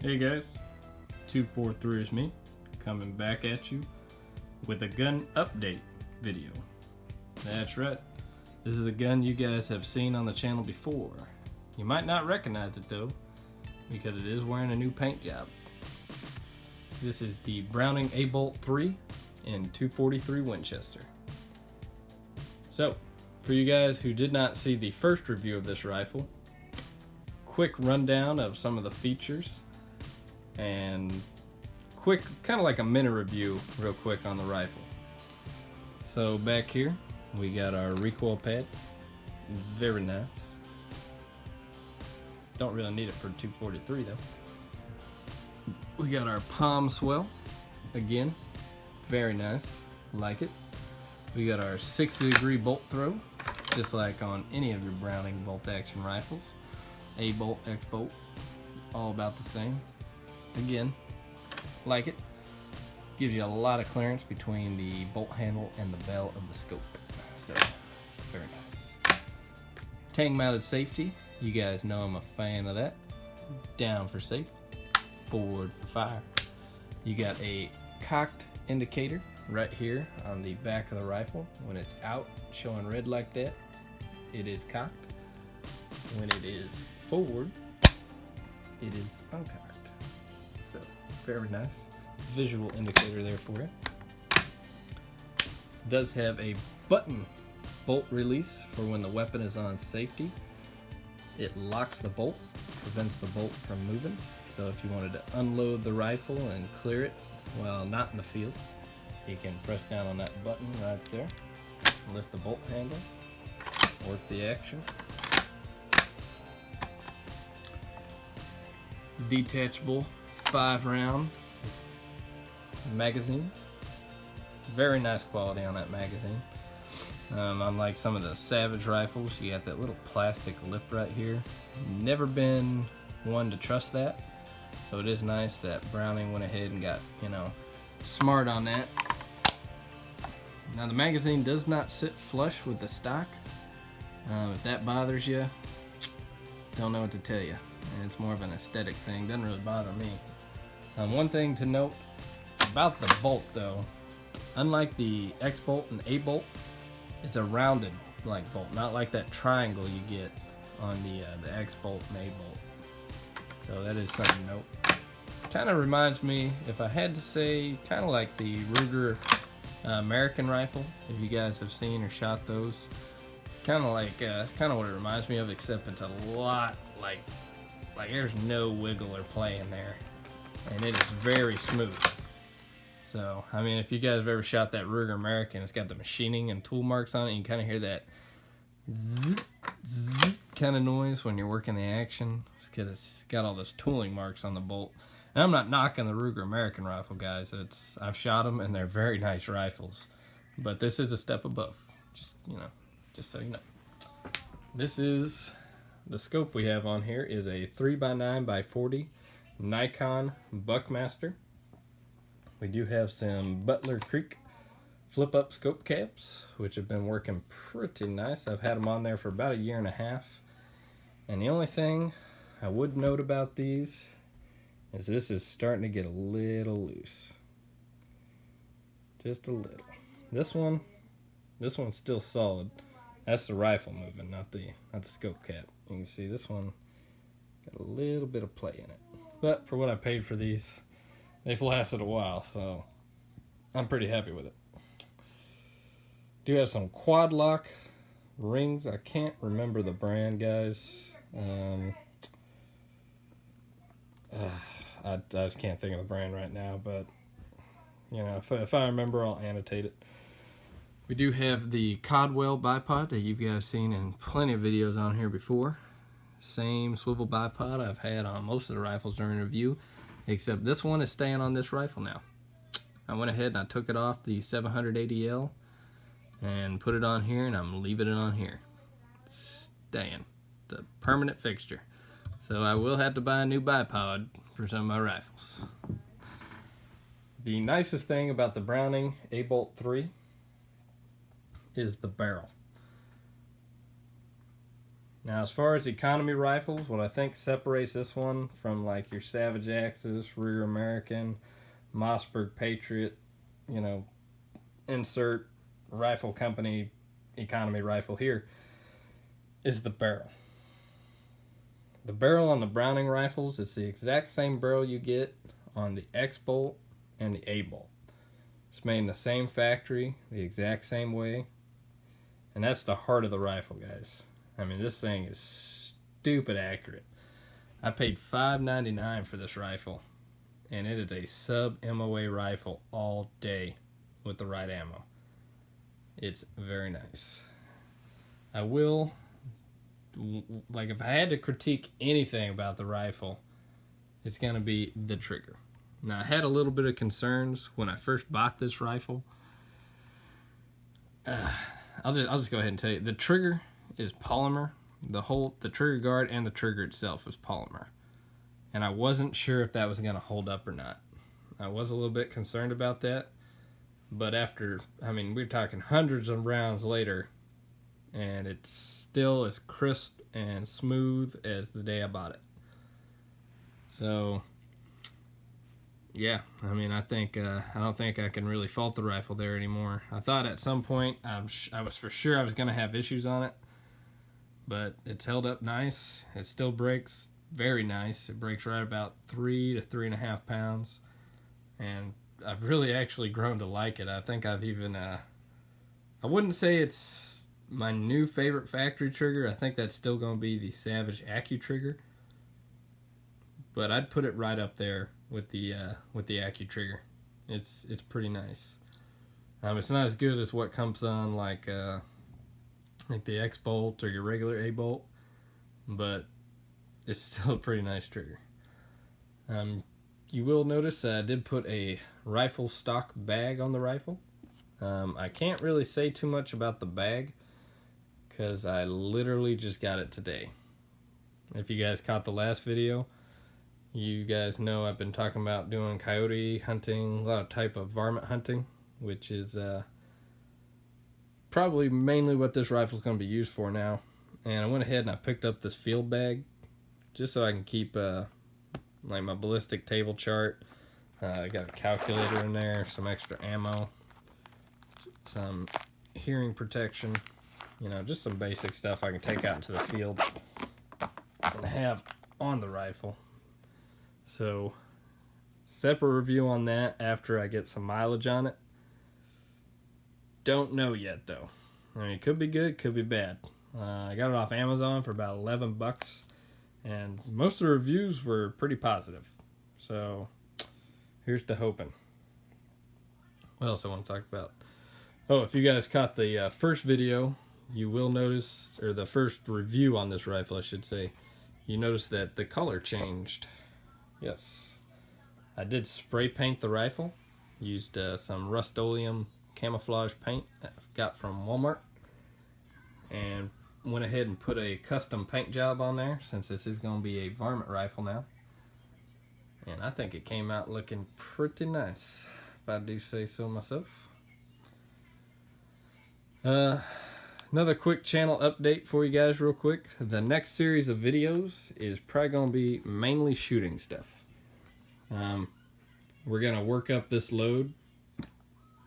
Hey guys, 243 is me, coming back at you with a gun update video. That's right, this is a gun you guys have seen on the channel before. You might not recognize it though, because it is wearing a new paint job. This is the Browning A-Bolt3 in 243 Winchester. So, for you guys who did not see the first review of this rifle, quick rundown of some of the features and quick, kind of like a minute review real quick on the rifle. So back here we got our recoil pad, very nice. Don't really need it for 243 though. We got our palm swell, again, very nice, like it. We got our 60-degree bolt throw, just like on any of your Browning bolt action rifles. A-Bolt, X-Bolt, all about the same. Again, like it. Gives you a lot of clearance between the bolt handle and the bell of the scope. So, very nice. Tang mounted safety, you guys know I'm a fan of that. Down for safe, forward for fire. You got a cocked indicator right here on the back of the rifle. When it's out showing red like that, it is cocked. When it is forward, it is uncocked. So, very nice visual indicator there for you. Does have a button bolt release for when the weapon is on safety. It locks the bolt, prevents the bolt from moving. So if you wanted to unload the rifle and clear it while not in the field, you can press down on that button right there, lift the bolt handle, work the action. Detachable 5-round magazine. Very nice quality on that magazine. Unlike some of the Savage rifles, you got that little plastic lip right here. Never been one to trust that, so it is nice that Browning went ahead and got, smart on that. Now the magazine does not sit flush with the stock. If that bothers you, don't know what to tell you. And it's more of an aesthetic thing, doesn't really bother me. One thing to note about the bolt though, unlike the X-Bolt and A-Bolt, it's a rounded like bolt, not like that triangle you get on the X-Bolt and A-Bolt. So that is something to note. Kind of reminds me, if I had to say, kind of like the Ruger American rifle, if you guys have seen or shot those. It's kind of like, it's kind of what it reminds me of, except it's a lot like there's no wiggle or play in there, and it is very smooth. So, I mean, if you guys have ever shot that Ruger American, it's got the machining and tool marks on it. You can kind of hear that zzz, zzz kind of noise when you're working the action. It's because it's got all those tooling marks on the bolt. And I'm not knocking the Ruger American rifle, guys. I've shot them, and they're very nice rifles. But this is a step above. Just so you know. This is the scope we have on here is a 3x9x40 Nikon Buckmaster. We do have some Butler Creek flip-up scope caps, which have been working pretty nice. I've had them on there for about 1.5 years. And the only thing I would note about these is this is starting to get a little loose. Just a little. This one's still solid. That's the rifle moving, not the scope cap. You can see this one got a little bit of play in it. But for what I paid for these, they've lasted a while, so I'm pretty happy with it. Do have some quad lock rings. I can't remember the brand, guys. I just can't think of the brand right now, but if I remember, I'll annotate it. We do have the Codwell bipod that you guys seen in plenty of videos on here before. Same swivel bipod I've had on most of the rifles during review, except this one is staying on this rifle now. I went ahead and I took it off the 780L and put it on here, and I'm leaving it on here. It's staying. It's a permanent fixture. So I will have to buy a new bipod for some of my rifles. The nicest thing about the Browning A-Bolt3 is the barrel. Now, as far as economy rifles, what I think separates this one from like your Savage Axis, Rear American, Mossberg Patriot, you know, insert rifle company economy rifle here, is the barrel. The barrel on the Browning rifles is the exact same barrel you get on the X-Bolt and the A-Bolt. It's made in the same factory, the exact same way, and that's the heart of the rifle, guys. I mean, this thing is stupid accurate. I paid $5.99 for this rifle, and it is a sub-MOA rifle all day with the right ammo. It's very nice. I will, like, if I had to critique anything about the rifle, it's going to be the trigger. Now, I had a little bit of concerns when I first bought this rifle. I'll just go ahead and tell you, the trigger is polymer. The trigger guard and the trigger itself is polymer, and I wasn't sure if that was going to hold up or not. I was a little bit concerned about that, but after, I mean, we're talking hundreds of rounds later, and it's still as crisp and smooth as the day I bought it. So yeah, I mean, I don't think I can really fault the rifle there anymore. I thought at some point I was for sure I was going to have issues on it, but it's held up nice. It still breaks very nice. It breaks right about 3 to 3.5 pounds, and I've really actually grown to like it. I think I've even I wouldn't say it's my new favorite factory trigger. I think that's still going to be the Savage Accu trigger, but I'd put it right up there with the Accu trigger. It's pretty nice. It's not as good as what comes on like the X-Bolt or your regular A-Bolt, but it's still a pretty nice trigger. You will notice I did put a rifle stock bag on the rifle. I can't really say too much about the bag because I literally just got it today. If you guys caught the last video, you guys know I've been talking about doing coyote hunting, a lot of type of varmint hunting, which is probably mainly what this rifle is going to be used for now. And I went ahead and I picked up this field bag just so I can keep like my ballistic table chart. I got a calculator in there, some extra ammo, some hearing protection, you know, just some basic stuff I can take out into the field and have on the rifle. So, separate review on that after I get some mileage on it. Don't know yet though. I mean, it could be good, could be bad. I got it off Amazon for about $11, and most of the reviews were pretty positive. So, here's to hoping. What else I want to talk about? Oh, if you guys caught the first video, you will notice, or the first review on this rifle, I should say, you notice that the color changed. Yes, I did spray paint the rifle. Used some Rust-Oleum camouflage paint that I got from Walmart, and went ahead and put a custom paint job on there since this is going to be a varmint rifle now. And I think it came out looking pretty nice, if I do say so myself. Another quick channel update for you guys real quick. The next series of videos is probably going to be mainly shooting stuff. We're going to work up this load,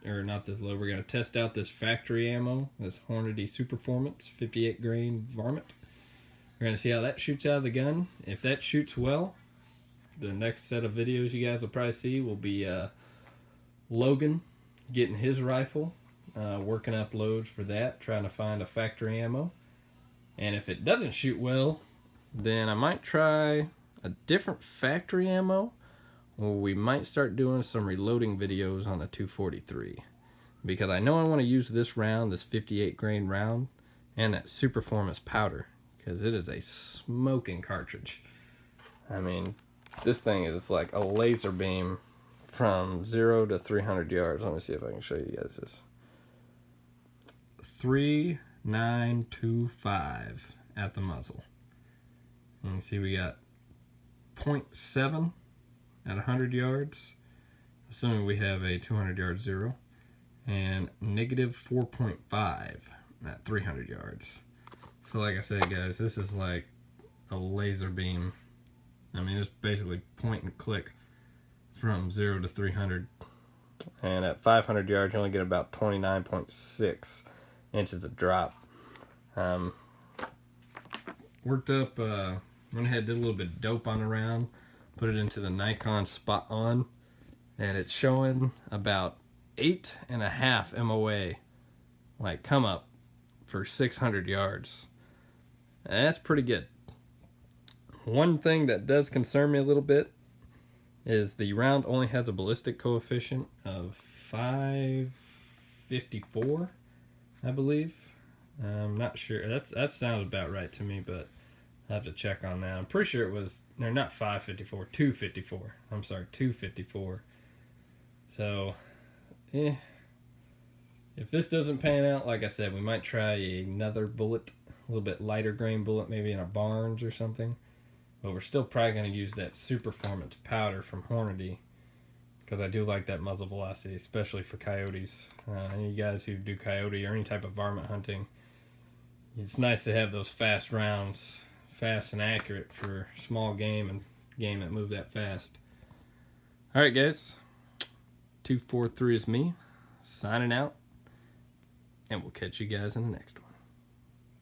or not this load, we're going to test out this factory ammo, this Hornady Superformance 58 grain varmint. We're going to see how that shoots out of the gun. If that shoots well, the next set of videos you guys will probably see will be Logan getting his rifle. Working up loads for that, trying to find a factory ammo. And if it doesn't shoot well, then I might try a different factory ammo, or we might start doing some reloading videos on the 243, because I know I want to use this round, this 58 grain round, and that Superformance powder, because it is a smoking cartridge. I mean, this thing is like a laser beam from 0 to 300 yards. Let me see if I can show you guys this. 3925 at the muzzle. And you can see we got 0.7 at 100 yards, assuming we have a 200 yard zero, and negative 4.5 at 300 yards. So like I said, guys, this is like a laser beam. I mean, it's basically point and click from 0 to 300. And at 500 yards, you only get about 29.6 inches of drop. Worked up, went ahead, did a little bit of dope on the round, put it into the Nikon Spot On, and it's showing about 8.5 MOA, like come up for 600 yards. And that's pretty good. One thing that does concern me a little bit is the round only has a ballistic coefficient of 554, I believe. I'm not sure. That sounds about right to me, but I have to check on that. I'm pretty sure it was, no, not 554, 254. I'm sorry, 254. So, if this doesn't pan out, like I said, we might try another bullet, a little bit lighter grain bullet, maybe in a Barnes or something. But we're still probably going to use that Superformance powder from Hornady, because I do like that muzzle velocity, especially for coyotes. Any of you guys who do coyote or any type of varmint hunting, it's nice to have those fast rounds, fast and accurate for small game and game that move that fast. Alright guys, 243 is me, signing out, and we'll catch you guys in the next one.